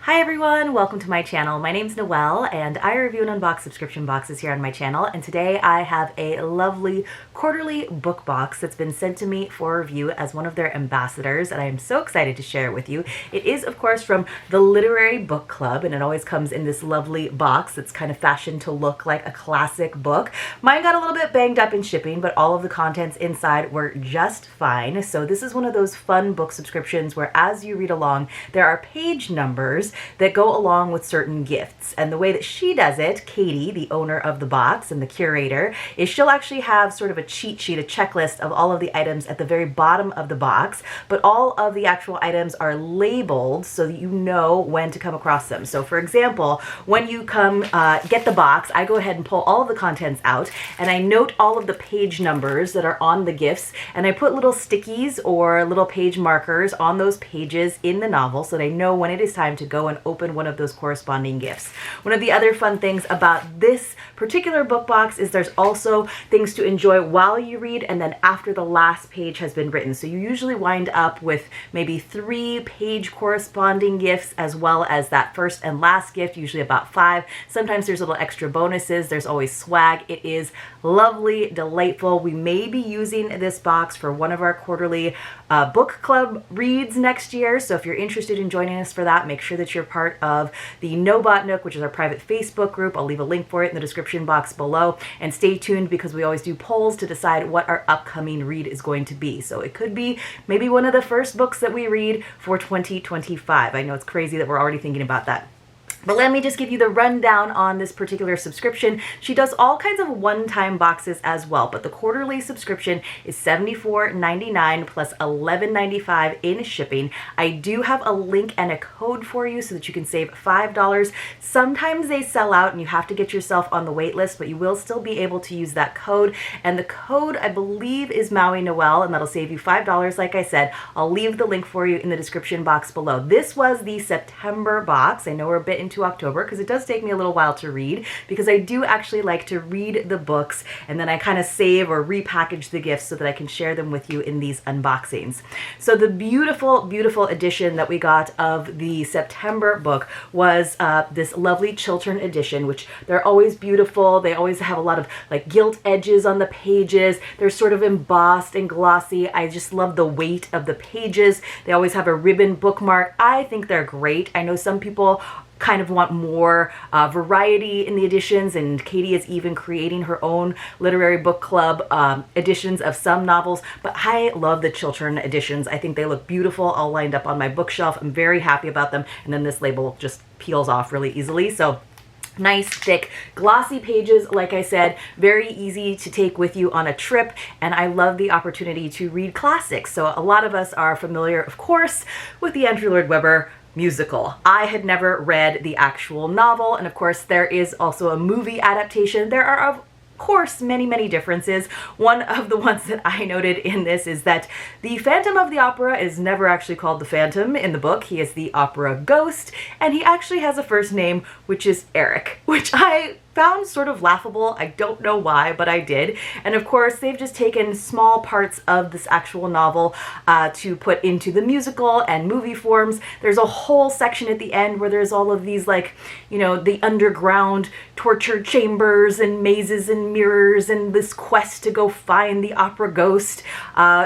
Hi everyone, welcome to my channel. My name's Noelle and I review and unbox subscription boxes here on my channel, and today I have a lovely quarterly book box that's been sent to me for review as one of their ambassadors, and I am so excited to share it with you. It is of course from the Literary Book Club, and it always comes in this lovely box that's kind of fashioned to look like a classic book. Mine got a little bit banged up in shipping, but all of the contents inside were just fine. So this is one of those fun book subscriptions where as you read along there are page numbers that go along with certain gifts. And the way that she does it, Katie, the owner of the box and the curator, is she'll actually have sort of a cheat sheet, a checklist of all of the items at the very bottom of the box, but all of the actual items are labeled so that you know when to come across them. So for example, when you come get the box, I go ahead and pull all of the contents out and I note all of the page numbers that are on the gifts, and I put little stickies or little page markers on those pages in the novel so that I know when it is time to go and open one of those corresponding gifts. One of the other fun things about this particular book box is there's also things to enjoy while you read and then after the last page has been written. So you usually wind up with maybe 3 page corresponding gifts as well as that first and last gift, usually about 5. Sometimes there's little extra bonuses. There's always swag. It is lovely, delightful. We may be using this box for one of our quarterly book club reads next year. So if you're interested in joining us for that, make sure that you're part of the Nook, which is our private Facebook group. I'll leave a link for it in the description box below. And stay tuned because we always do polls to decide what our upcoming read is going to be. So it could be maybe one of the first books that we read for 2025. I know it's crazy that we're already thinking about that. But let me just give you the rundown on this particular subscription. She does all kinds of one-time boxes as well, but the quarterly subscription is $74.99 plus $11.95 in shipping. I do have a link and a code for you so that you can save $5. Sometimes they sell out and you have to get yourself on the wait list, but you will still be able to use that code. And the code, I believe, is mauinoel, and that'll save you $5. Like I said, I'll leave the link for you in the description box below. This was the September box. I know we're a bit into October because it does take me a little while to read, because I do actually like to read the books and then I kind of save or repackage the gifts so that I can share them with you in these unboxings. So the beautiful, beautiful edition that we got of the September book was this lovely Chiltern edition, which they're always beautiful. They always have a lot of like gilt edges on the pages. They're sort of embossed and glossy. I just love the weight of the pages. They always have a ribbon bookmark. I think they're great. I know some people kind of want more variety in the editions, and Katie is even creating her own literary book club editions of some novels, but I love the Chiltern editions. I think they look beautiful all lined up on my bookshelf. I'm very happy about them, and then this label just peels off really easily. So nice, thick, glossy pages, like I said, very easy to take with you on a trip, and I love the opportunity to read classics. So a lot of us are familiar, of course, with the Andrew Lloyd Webber musical. I had never read the actual novel, and of course there is also a movie adaptation. There are of course many differences. One of the ones that I noted in this is that the Phantom of the Opera is never actually called the Phantom in the book. He is the opera ghost, and he actually has a first name which is Eric, which I found sort of laughable. I don't know why, but I did. And of course, they've just taken small parts of this actual novel to put into the musical and movie forms. There's a whole section at the end where there's all of these, like, you know, the underground torture chambers and mazes and mirrors and this quest to go find the opera ghost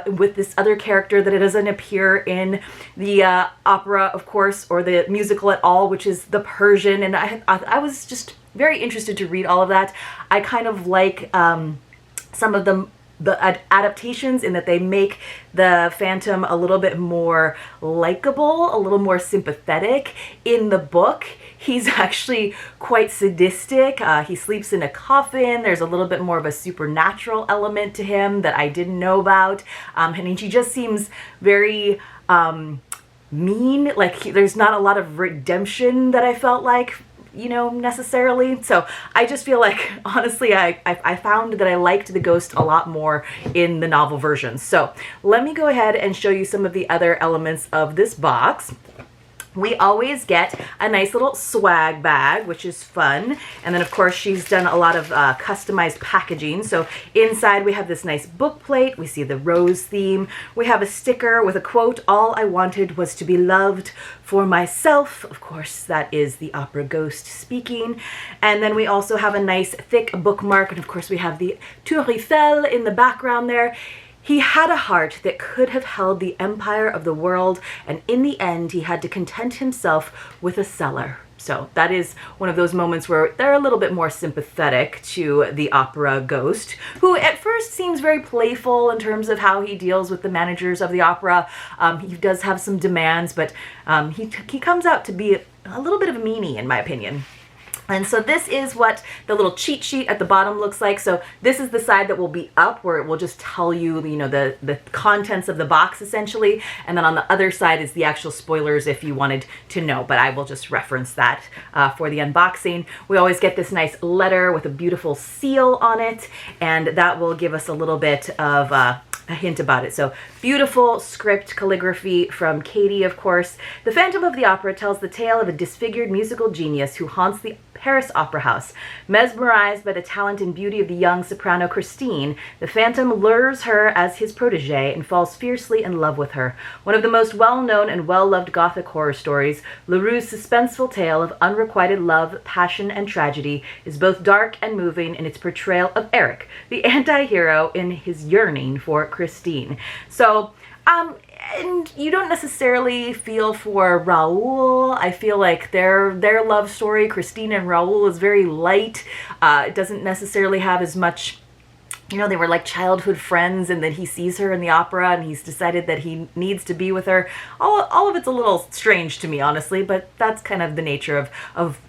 with this other character that it doesn't appear in the opera, of course, or the musical at all, which is the Persian. And I was just very interested to read all of that. I kind of like some of the adaptations in that they make the Phantom a little bit more likable, a little more sympathetic. In the book, he's actually quite sadistic. He sleeps in a coffin. There's a little bit more of a supernatural element to him that I didn't know about. And he just seems very mean. Like there's not a lot of redemption that I felt like, you know, necessarily. So I just feel like, honestly, I found that I liked the ghost a lot more in the novel version. So let me go ahead and show you some of the other elements of this box. We always get a nice little swag bag, which is fun. And then, of course, she's done a lot of customized packaging. So inside we have this nice book plate. We see the rose theme. We have a sticker with a quote, "All I wanted was to be loved for myself." Of course, that is the opera ghost speaking. And then we also have a nice thick bookmark. And, of course, we have the Tour Eiffel in the background there. He had a heart that could have held the empire of the world, and in the end, he had to content himself with a cellar. So that is one of those moments where they're a little bit more sympathetic to the opera ghost, who at first seems very playful in terms of how he deals with the managers of the opera. He does have some demands, but he comes out to be a little bit of a meanie, in my opinion. And so this is what the little cheat sheet at the bottom looks like. So this is the side that will be up, where it will just tell you, the contents of the box essentially. And then on the other side is the actual spoilers if you wanted to know, but I will just reference that for the unboxing. We always get this nice letter with a beautiful seal on it, and that will give us a little bit of a hint about it. So beautiful script calligraphy from Katie, of course. The Phantom of the Opera tells the tale of a disfigured musical genius who haunts the Paris Opera House. Mesmerized by the talent and beauty of the young soprano Christine, the Phantom lures her as his protege and falls fiercely in love with her. One of the most well-known and well-loved Gothic horror stories, Leroux's suspenseful tale of unrequited love, passion, and tragedy is both dark and moving in its portrayal of Eric, the anti-hero, in his yearning for Christine. So, and you don't necessarily feel for Raoul. I feel like their love story, Christine and Raoul, is very light. It doesn't necessarily have as much, they were like childhood friends, and then he sees her in the opera and he's decided that he needs to be with her. All of it's a little strange to me, honestly, but that's kind of the nature of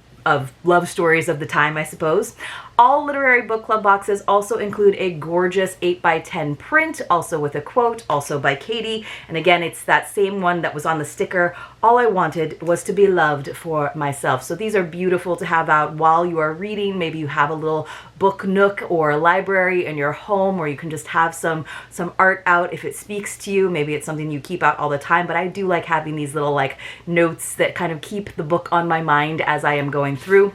love stories of the time, I suppose. All Literary Book Club boxes also include a gorgeous 8x10 print, also with a quote, also by Katie. And again, it's that same one that was on the sticker. "All I wanted was to be loved for myself." So these are beautiful to have out while you are reading. Maybe you have a little book nook or a library in your home where you can just have some art out if it speaks to you. Maybe it's something you keep out all the time, but I do like having these little notes that kind of keep the book on my mind as I am going through.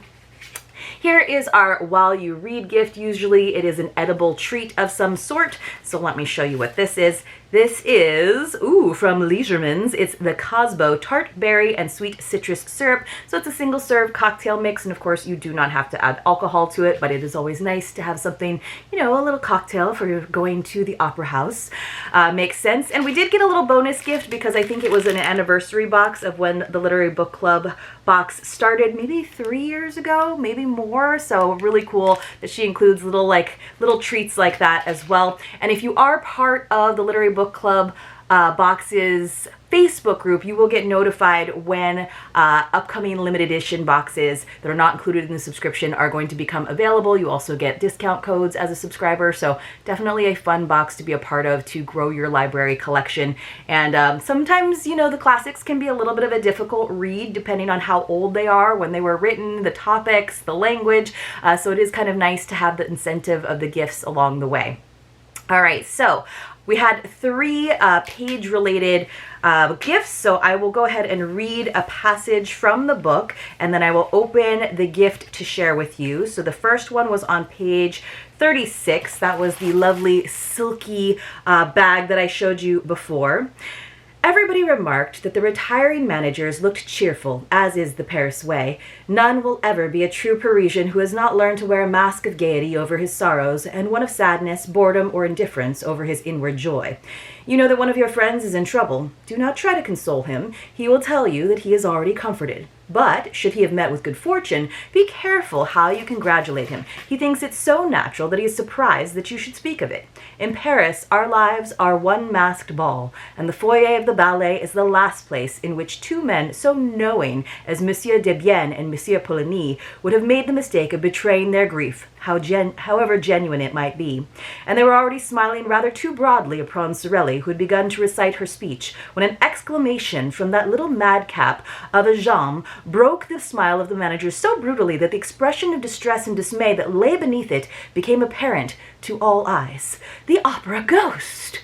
Here is our While You Read gift. Usually it is an edible treat of some sort, so let me show you what this is. This is, from Leisureman's. It's the Cosbo Tart Berry and Sweet Citrus Syrup. So it's a single serve cocktail mix, and of course you do not have to add alcohol to it, but it is always nice to have something, a little cocktail for going to the opera house. Makes sense. And we did get a little bonus gift because I think it was an anniversary box of when the Literary Book Club box started, maybe 3 years ago, maybe more. So really cool that she includes little treats like that as well. And if you are part of the Literary Book Club boxes Facebook group, you will get notified when upcoming limited edition boxes that are not included in the subscription are going to become available. You also get discount codes as a subscriber, so definitely a fun box to be a part of to grow your library collection. And sometimes, the classics can be a little bit of a difficult read depending on how old they are, when they were written, the topics, the language, so it is kind of nice to have the incentive of the gifts along the way. All right, so we had 3 page-related gifts, so I will go ahead and read a passage from the book, and then I will open the gift to share with you. So the first one was on page 36. That was the lovely silky bag that I showed you before. Everybody remarked that the retiring managers looked cheerful, as is the Paris way. None will ever be a true Parisian who has not learned to wear a mask of gaiety over his sorrows and one of sadness, boredom, or indifference over his inward joy. You know that one of your friends is in trouble. Do not try to console him. He will tell you that he is already comforted. But, should he have met with good fortune, be careful how you congratulate him. He thinks it so natural that he is surprised that you should speak of it. In Paris, our lives are one masked ball, and the foyer of the ballet is the last place in which 2 men so knowing as Monsieur Debienne and Monsieur Poligny would have made the mistake of betraying their grief, however genuine it might be. And they were already smiling rather too broadly upon Sorelli, who had begun to recite her speech, when an exclamation from that little madcap of a Jean broke the smile of the manager so brutally that the expression of distress and dismay that lay beneath it became apparent to all eyes. The opera ghost!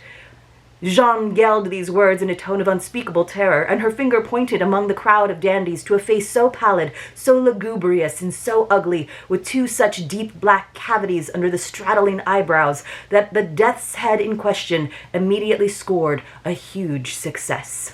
Jeanne yelled these words in a tone of unspeakable terror, and her finger pointed among the crowd of dandies to a face so pallid, so lugubrious, and so ugly, with two such deep black cavities under the straddling eyebrows, that the death's head in question immediately scored a huge success.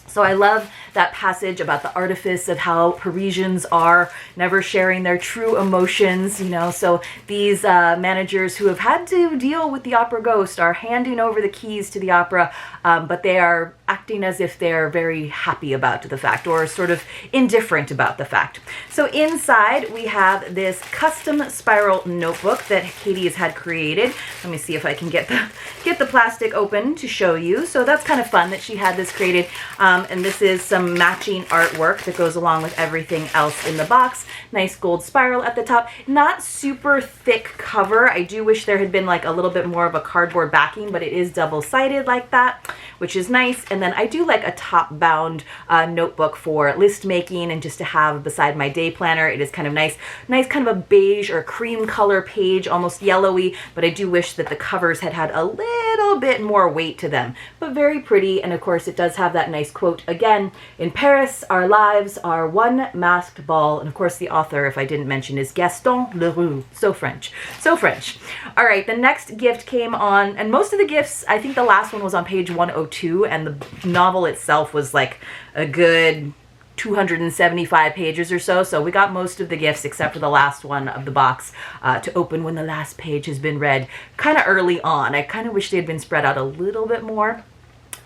So I love that passage about the artifice of how Parisians are never sharing their true emotions, you know. So these managers who have had to deal with the opera ghost are handing over the keys to the opera, but they are acting as if they're very happy about the fact, or sort of indifferent about the fact. So inside we have this custom spiral notebook that Katie has had created. Let me see if I can get the plastic open to show you. So that's kind of fun that she had this created. And this is some matching artwork that goes along with everything else in the box. Nice gold spiral at the top. Not super thick cover. I do wish there had been like a little bit more of a cardboard backing, but it is double-sided like that, which is nice. And then I do like a top-bound notebook for list making and just to have beside my day planner. It is kind of nice kind of a beige or cream color page, almost yellowy, but I do wish that the covers had a little bit more weight to them, but very pretty. And of course it does have that nice quote again, "In Paris, our lives are one masked ball." And of course the author, if I didn't mention, is Gaston Leroux. So French. So French. All right, the next gift came on, and most of the gifts, I think the last one was on page 102, and the novel itself was like a good 275 pages or so. So we got most of the gifts except for the last one of the box to open when the last page has been read kind of early on. I kind of wish they had been spread out a little bit more.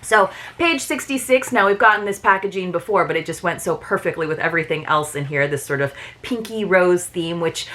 So page 66, now we've gotten this packaging before, but it just went so perfectly with everything else in here, this sort of pinky rose theme, which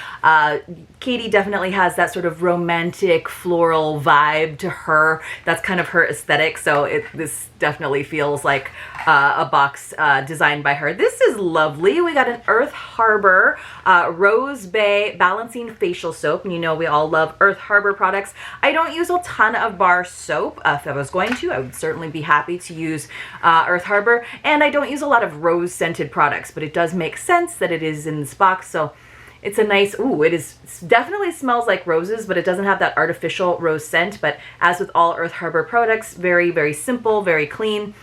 Katie definitely has that sort of romantic floral vibe to her. That's kind of her aesthetic, so this definitely feels like a box designed by her. This is lovely. We got an Earth Harbor Rose Bay Balancing Facial Soap, and you know we all love Earth Harbor products. I don't use a ton of bar soap. If I was going to, I would certainly be happy to use Earth Harbor, and I don't use a lot of rose scented products, but it does make sense that it is in this box. So it's a nice, ooh, it definitely smells like roses, but it doesn't have that artificial rose scent. But as with all Earth Harbor products, very, very simple, very clean,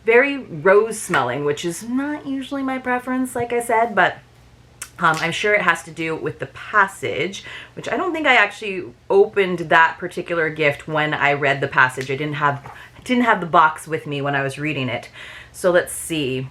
very rose smelling, which is not usually my preference, like I said, but I'm sure it has to do with the passage, which I don't think I actually opened that particular gift when I read the passage. I didn't have the box with me when I was reading it. So let's see.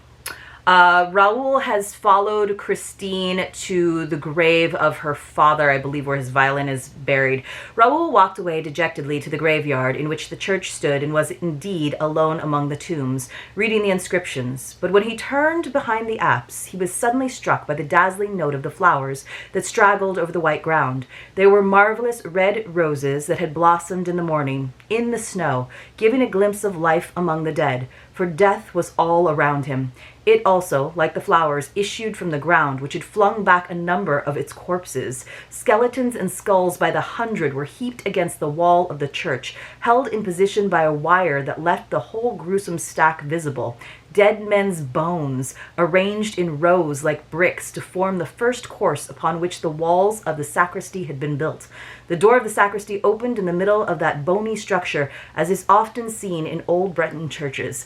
Raoul has followed Christine to the grave of her father, I believe, where his violin is buried. Raoul walked away dejectedly to the graveyard in which the church stood, and was indeed alone among the tombs, reading the inscriptions. But when he turned behind the apse, he was suddenly struck by the dazzling note of the flowers that straggled over the white ground. They were marvelous red roses that had blossomed in the morning, in the snow, giving a glimpse of life among the dead, for death was all around him. It also, like the flowers, issued from the ground, which had flung back a number of its corpses. Skeletons and skulls by the hundred were heaped against the wall of the church, held in position by a wire that left the whole gruesome stack visible. Dead men's bones, arranged in rows like bricks to form the first course upon which the walls of the sacristy had been built. The door of the sacristy opened in the middle of that bony structure, as is often seen in old Breton churches.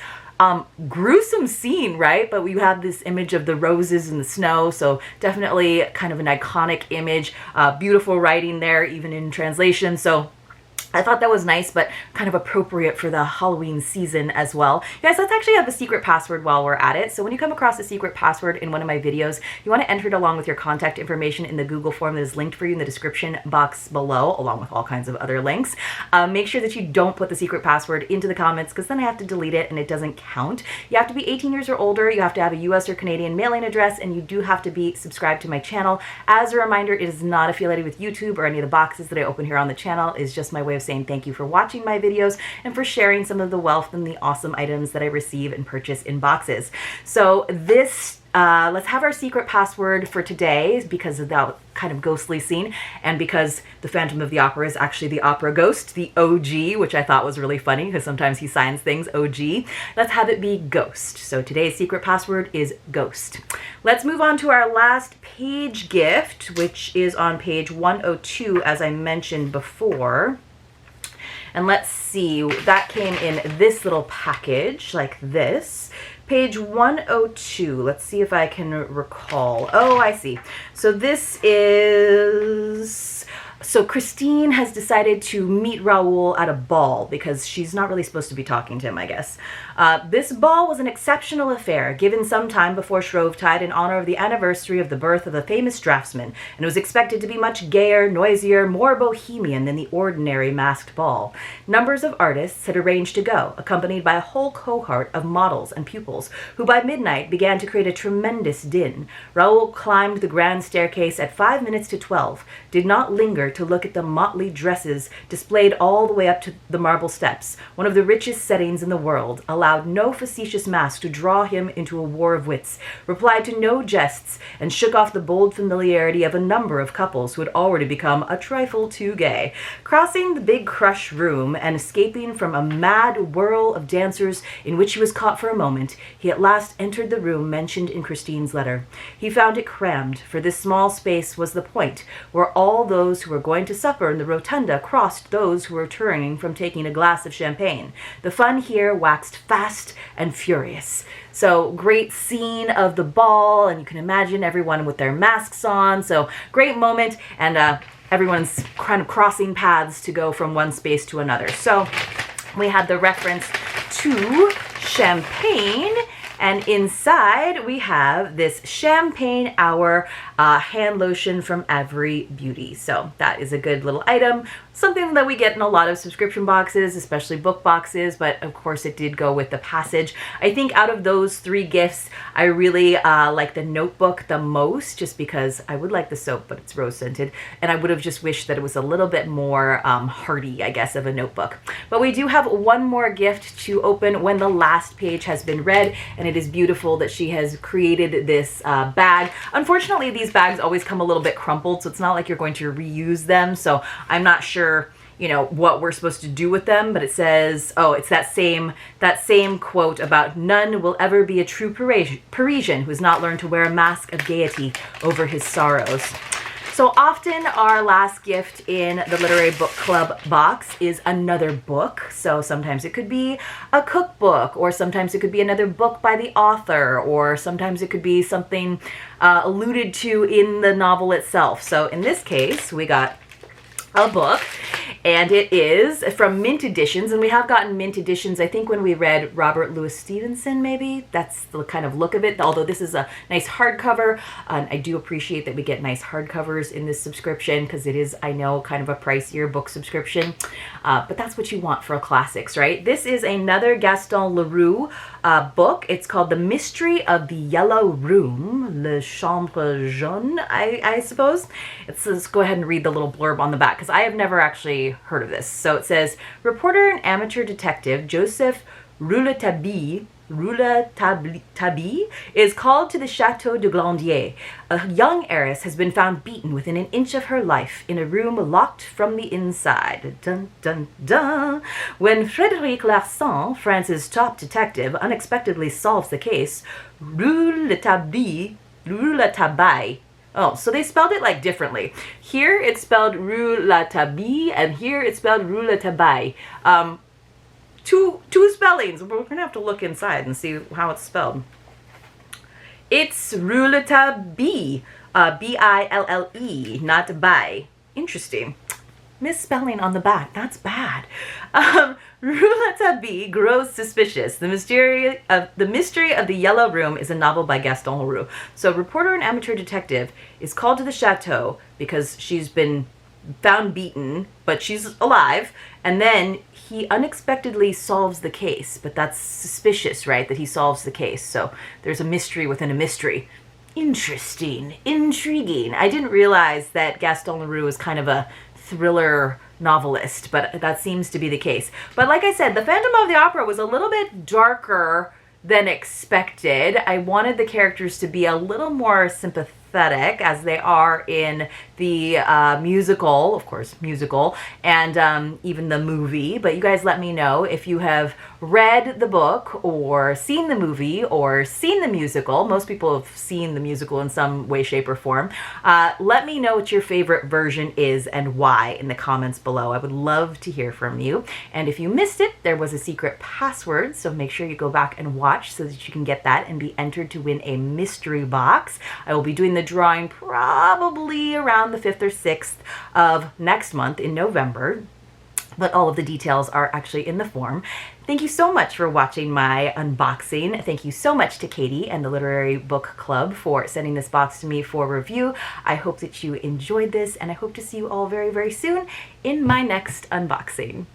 Gruesome scene, right? But we have this image of the roses in the snow, so definitely kind of an iconic image. Beautiful writing there, even in translation. So I thought that was nice, but kind of appropriate for the Halloween season as well. You guys, let's actually have a secret password while we're at it. So when you come across a secret password in one of my videos, you want to enter it along with your contact information in the Google form that is linked for you in the description box below, along with all kinds of other links. Make sure that you don't put the secret password into the comments, because then I have to delete it and it doesn't count. You have to be 18 years or older, you have to have a US or Canadian mailing address, and you do have to be subscribed to my channel. As a reminder, it is not affiliated with YouTube or any of the boxes that I open here on the channel. It's just my way of saying thank you for watching my videos and for sharing some of the wealth and the awesome items that I receive and purchase in boxes. So this, let's have our secret password for today, because of that kind of ghostly scene, and because the Phantom of the Opera is actually the opera ghost, the OG, which I thought was really funny because sometimes he signs things OG. Let's have it be ghost. So today's secret password is ghost. Let's move on to our last page gift, which is on page 102, as I mentioned before. And let's see, that came in this little package like this. Page 102. Let's see if I can recall. Oh, I see. So this is... So Christine has decided to meet Raoul at a ball because she's not really supposed to be talking to him, I guess. This ball was an exceptional affair, given some time before Shrovetide in honor of the anniversary of the birth of the famous draftsman, and was expected to be much gayer, noisier, more bohemian than the ordinary masked ball. Numbers of artists had arranged to go, accompanied by a whole cohort of models and pupils, who by midnight began to create a tremendous din. Raoul climbed the grand staircase at 5 minutes to 12, did not linger to look at the motley dresses displayed all the way up to the marble steps, one of the richest settings in the world, allowed no facetious mask to draw him into a war of wits, replied to no jests, and shook off the bold familiarity of a number of couples who had already become a trifle too gay. Crossing the big crush room and escaping from a mad whirl of dancers in which he was caught for a moment, he at last entered the room mentioned in Christine's letter. He found it crammed, for this small space was the point where all those who were going to supper in the rotunda crossed those who were returning from taking a glass of champagne. The fun here waxed fast and furious. So great scene of the ball, and you can imagine everyone with their masks on. So great moment, and everyone's kind of crossing paths to go from one space to another. So we had the reference to champagne, and inside we have this Champagne Hour hand lotion from Every Beauty. So that is a good little item. Something that we get in a lot of subscription boxes, especially book boxes, but of course it did go with the passage. I think out of those 3 gifts, I really like the notebook the most, just because I would like the soap, but it's rose scented, and I would have just wished that it was a little bit more hearty, I guess, of a notebook. But we do have one more gift to open when the last page has been read, and it is beautiful that she has created this bag. Unfortunately, these bags always come a little bit crumpled, so it's not like you're going to reuse them, so I'm not sure, you know, what we're supposed to do with them, but it says, oh, it's that same quote about none will ever be a true Parisian who has not learned to wear a mask of gaiety over his sorrows. So often our last gift in the Literary Book Club box is another book. So sometimes it could be a cookbook, or sometimes it could be another book by the author, or sometimes it could be something alluded to in the novel itself. So in this case, we got a book, and it is from Mint Editions, and we have gotten Mint Editions, I think, when we read Robert Louis Stevenson, maybe. That's the kind of look of it, although this is a nice hardcover, and I do appreciate that we get nice hardcovers in this subscription, because it is, I know, kind of a pricier book subscription, but that's what you want for a classics, right? This is another Gaston Leroux book. It's called The Mystery of the Yellow Room, Le Chambre Jaune, I suppose. Let's go ahead and read the little blurb on the back, because I have never actually heard of this. So it says, reporter and amateur detective Joseph Rouletabille is called to the Chateau de Glandier. A young heiress has been found beaten within an inch of her life in a room locked from the inside. Dun, dun, dun. When Frédéric Larsan, France's top detective, unexpectedly solves the case, Rouletabille. Oh, so they spelled it like differently. Here it's spelled Rouletabille, and here it's spelled Rouletabille. Two spellings. We're gonna have to look inside and see how it's spelled. It's Rouletabille, B-I-L-L-E, not by. Interesting. Misspelling on the back. That's bad. Rouletabille grows suspicious. The Mystery of the Yellow Room is a novel by Gaston Leroux. So reporter and amateur detective is called to the chateau because she's been found beaten, but she's alive, and then he unexpectedly solves the case. But that's suspicious, right, that he solves the case. So there's a mystery within a mystery. Interesting. Intriguing. I didn't realize that Gaston Leroux is kind of a thriller novelist, but that seems to be the case. But like I said, the Phantom of the Opera was a little bit darker than expected. I wanted the characters to be a little more sympathetic, as they are in the musical, of course, musical, and even the movie. But you guys let me know if you have read the book or seen the movie or seen the musical. Most people have seen the musical in some way, shape, or form. Let me know what your favorite version is and why in the comments below. I would love to hear from you. And if you missed it, there was a secret password, so make sure you go back and watch so that you can get that and be entered to win a mystery box. I will be doing the drawing probably around the 5th or 6th of next month in November, but all of the details are actually in the form. Thank you so much for watching my unboxing. Thank you so much to Katie and the Literary Book Club for sending this box to me for review. I hope that you enjoyed this, and I hope to see you all very, very soon in my next unboxing.